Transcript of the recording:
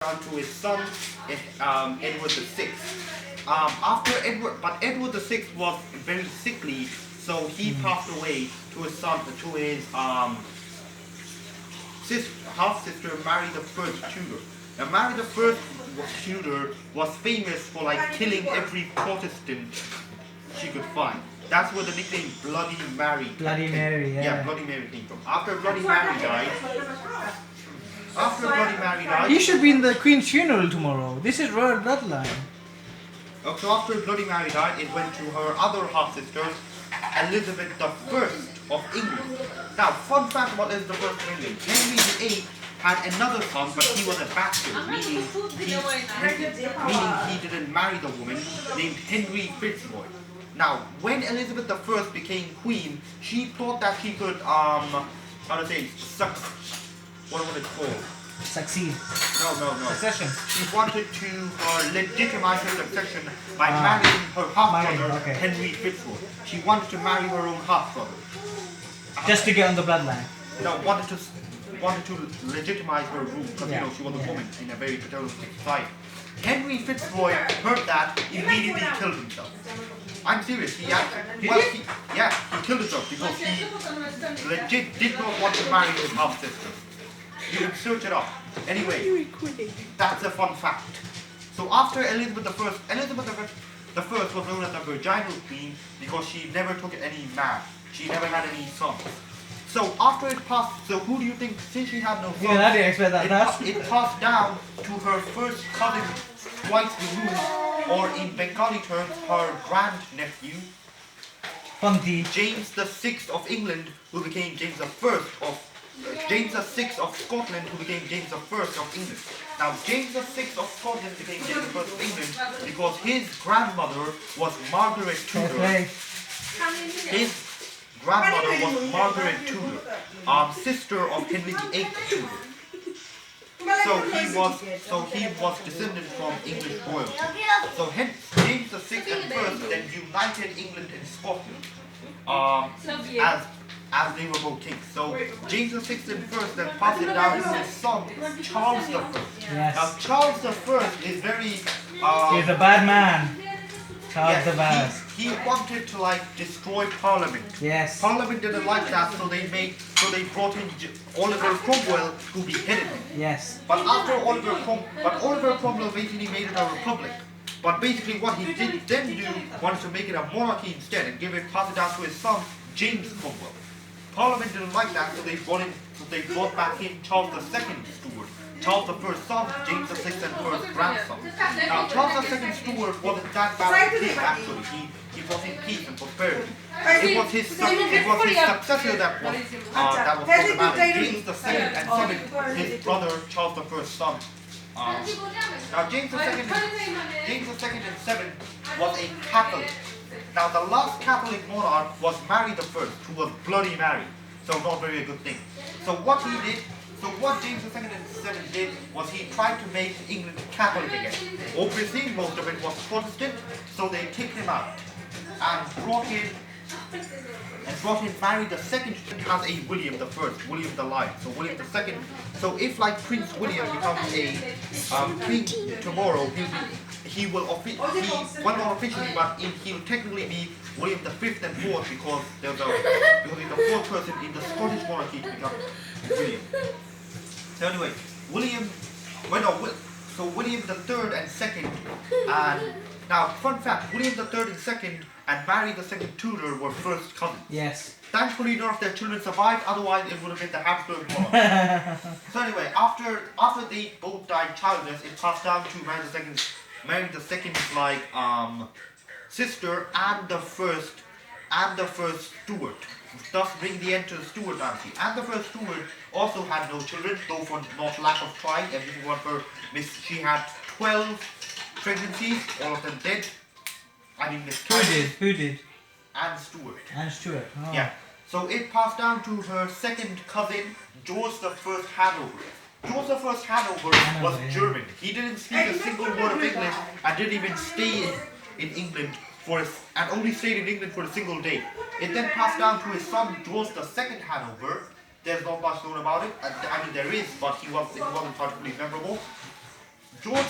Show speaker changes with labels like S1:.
S1: down to his son, Edward the Sixth. But Edward the Sixth was very sickly, so he passed away to his son, to his half sister, Mary the First Tudor. Now, Mary the First Tudor was famous for like killing every Protestant she could find. That's where the nickname Bloody Mary.
S2: Bloody Mary, yeah.
S1: Yeah, Bloody Mary came from. After Bloody Mary died,
S2: You should be in the Queen's funeral tomorrow. This is royal bloodline.
S1: So after Bloody Mary died, it went to her other half sister, Elizabeth the First of England. Now, fun fact about Elizabeth the First of England: Henry VIII had another son, but he was a bastard, meaning he didn't marry the woman, named Henry Fitzroy. Now, when Elizabeth I became queen, she thought that she could, what was it called?
S2: Succeed.
S1: No.
S2: Succession.
S1: She wanted to legitimize her succession by marrying her half-brother, Henry Fitzroy. She wanted to marry her own half-brother.
S2: Just to get on the bloodline.
S1: No, wanted to legitimize her rule, because she was a woman in a very paternalistic society. Henry Fitzroy heard that, immediately killed himself. I'm serious. He killed himself because he legit did not want to marry his half sister. You can search it up. Anyway, that's a fun fact. So after Elizabeth the First was known as the Virginal Queen because she never took any man. She never had any sons. So after it passed, so who do you think, since she had no sons,
S2: I didn't expect that.
S1: it passed down to her first cousin twice removed, or in Bengali terms, her grand-nephew,
S2: Funky.
S1: James the Sixth of England, who became James the Sixth of Scotland, who became James the First of England. Now, James the Sixth of Scotland became James the First of England because his grandmother was Margaret Tudor. His grandmother was Margaret Tudor, sister of Henry VIII Tudor. So he was descended from English royalty. So hence James the Sixth and First then united England and Scotland as they were both kings. So James the Sixth and First then passed it down to his son Charles the First.
S2: Yes.
S1: Now Charles the First is very
S2: he's a bad man. Charles the Bad.
S1: He wanted to destroy Parliament.
S2: Yes.
S1: Parliament didn't like that, so they brought in Oliver Cromwell, who beheaded him.
S2: Yes.
S1: But Oliver Cromwell basically made it a republic. But basically what he did then do wanted to make it a monarchy instead and pass it down to his son James Cromwell. Parliament didn't like that, so they brought back in Charles II Stuart. Charles the First son, James the Sixth and First grandson. Now Charles II Stuart wasn't that bad of a king actually. He was in peace and prosperity. It was his successor that was problematic. James the Second and Seventh, his brother Charles the First son. Now James the Second and Seventh was a Catholic. Now the last Catholic monarch was Mary the First, who was Bloody Mary. So not very a good thing. So what James II and Seventh did was he tried to make England Catholic again. Obviously, most of it was Protestant, so they kicked him out and brought in Mary the Second as a William the First, William the Lion. So William the Second. So if Prince William becomes a king tomorrow, not officially, but he'll technically be William the Fifth and Fourth because he's the fourth person in the Scottish monarchy to become William. So anyway, William the Third and Second, and now fun fact: William the Third and Second and Mary the Second Tudor were first cousins.
S2: Yes.
S1: Thankfully, none of their children survived. Otherwise, it would have been the Habsburg monarchy. So anyway, after they both died childless, it passed down to Mary the Second's sister and the first Stuart. Thus bring the end to the Stuart dynasty. And the first Stuart also had no children, though for not lack of trying. Everything was she had 12 pregnancies, all of them dead. I mean miscarriages.
S2: Who did?
S1: And Stuart.
S2: Oh.
S1: Yeah. So it passed down to her second cousin, George the First Hanover. George the First Hanover was German. He didn't speak a single word of English and didn't even stay in England and only stayed in England for a single day. It then passed down to his son George the Second Hanover. There's not much known about it. I mean there is, but it wasn't particularly memorable. George